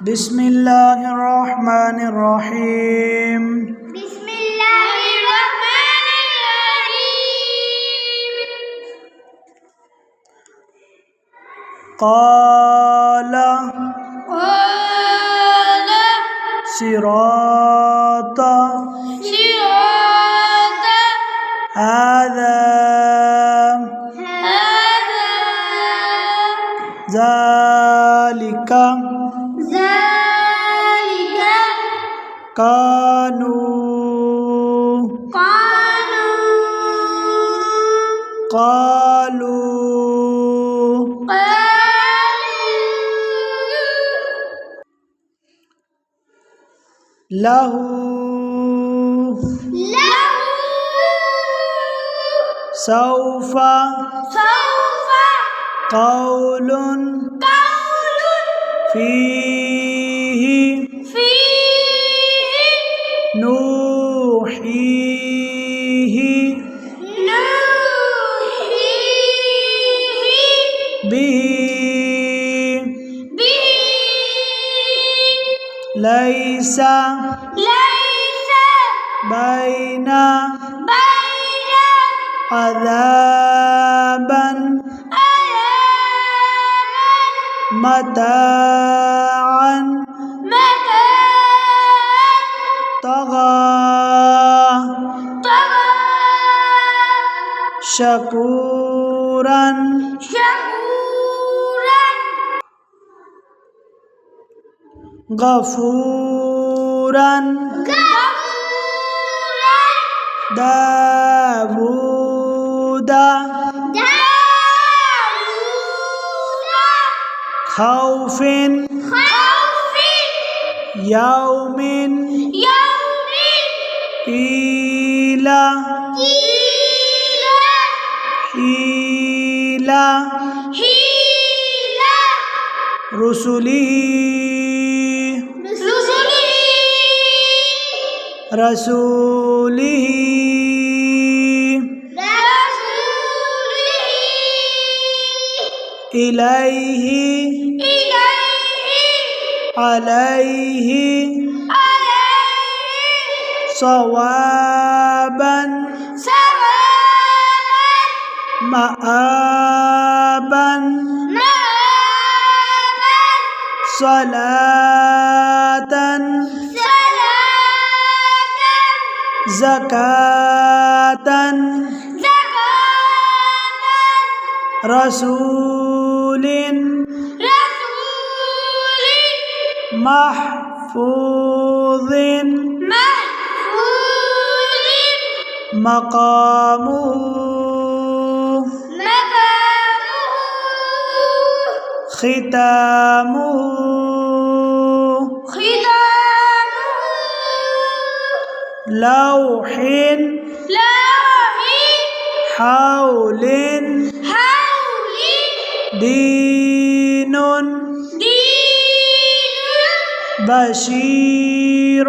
بسم الله الرحمن الرحيم. بسم الله الرحمن الرحيم. قال صراط هذا ذلك قالوا له سوف قول فيه نوحيه به ليس بين عذابا متاعا طغى شكورا غفورا داود خوف يوم قيل حيل رسله إليه عليه صوابا مآبا صلاة زكاة رسول محفوظ مقامه ختامه لوح حول دين بشير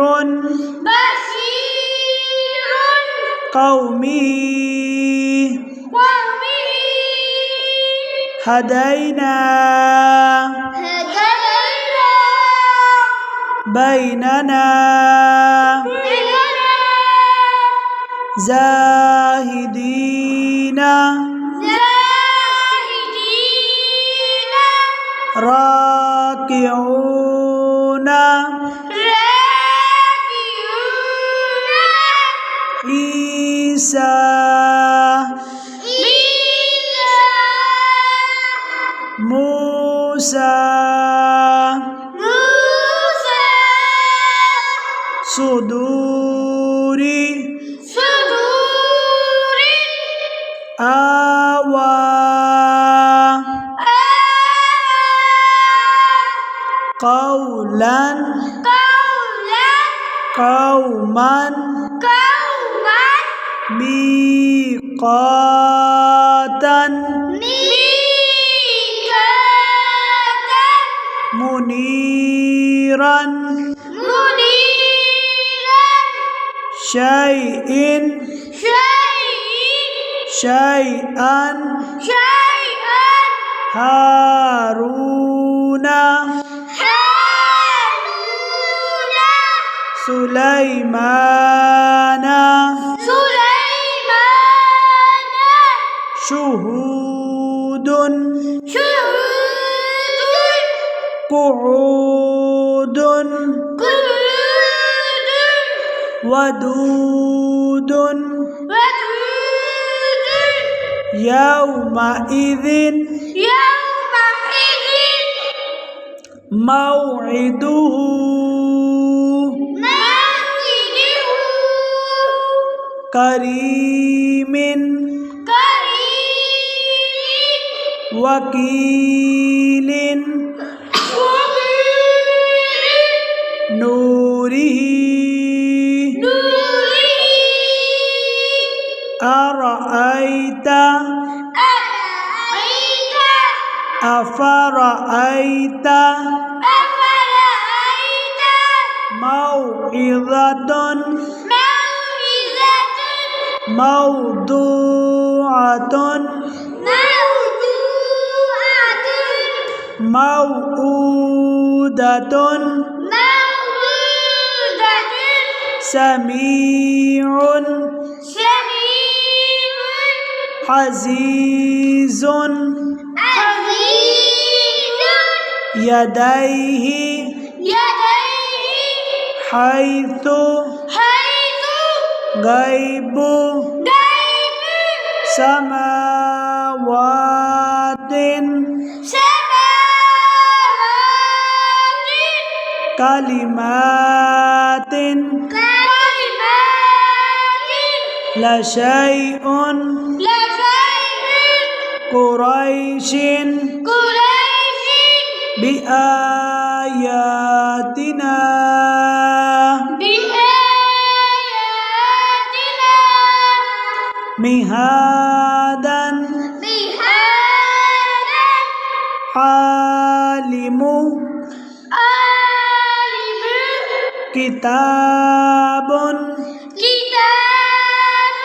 قومي هدينا بيننا زاهدين راكعون عيسى موسى صدور آوى قولا قوما ميقاتا منيرا شيئا هارون سليمان سليمان شهود شهود قعود قعود ودود ودود يومئذ يومئذ موعده موعده كريم كريم وكيل وكيل نوره نوره أرأيت أرأيت أفرأيت أفرأيت موعظة موعظة موضوعة موضوعة موؤودة موعودة سميع سميع عزيز عزيز يديه يديه حيث حيث غيب غيب سماوات سماوات كلمات كلمات لا شيء لا شيء قريش قريش بآياتنا بآياتنا مهادا بهذا عالم عالم كتاب كتاب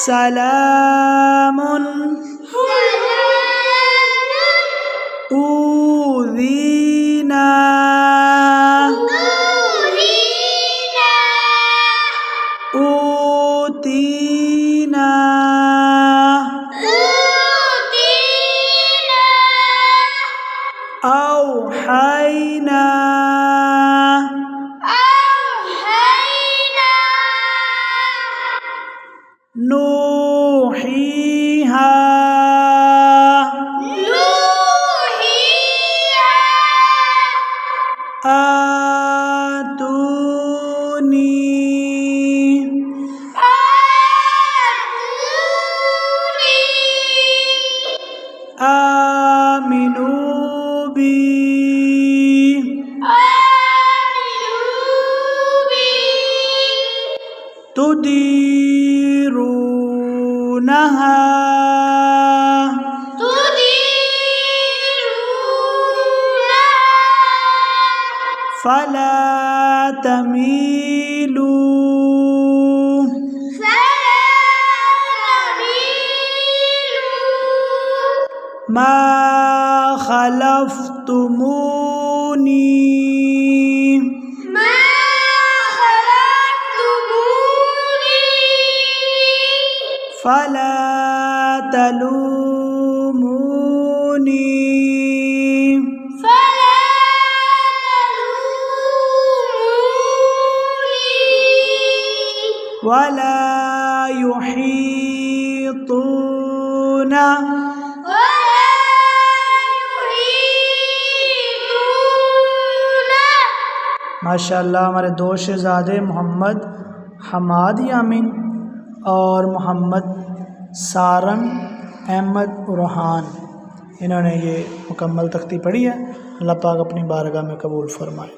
سلام سلام أوذينا أوذينا أوتينا أوتينا أوحينا أوحينا نوحيها نوحيها آتوني آتوني آمنوا بي آمنوا بي تديرونها تديرونها فلا تميلوا فلا تميلوا ما خلفتموني ما خلقتموني فلا تلوموني فلا تلوموني ولا يحيطون ولا يحيطون माशाअल्लाह हमारे दो शहज़ादे मोहम्मद हमाद यामीन और मोहम्मद सारंग अहमद उरहान, इन्होंने ये मुकम्मल तख्ती पढ़ी है। अल्लाह पाक अपनी बारगाह में कबूल फरमाए।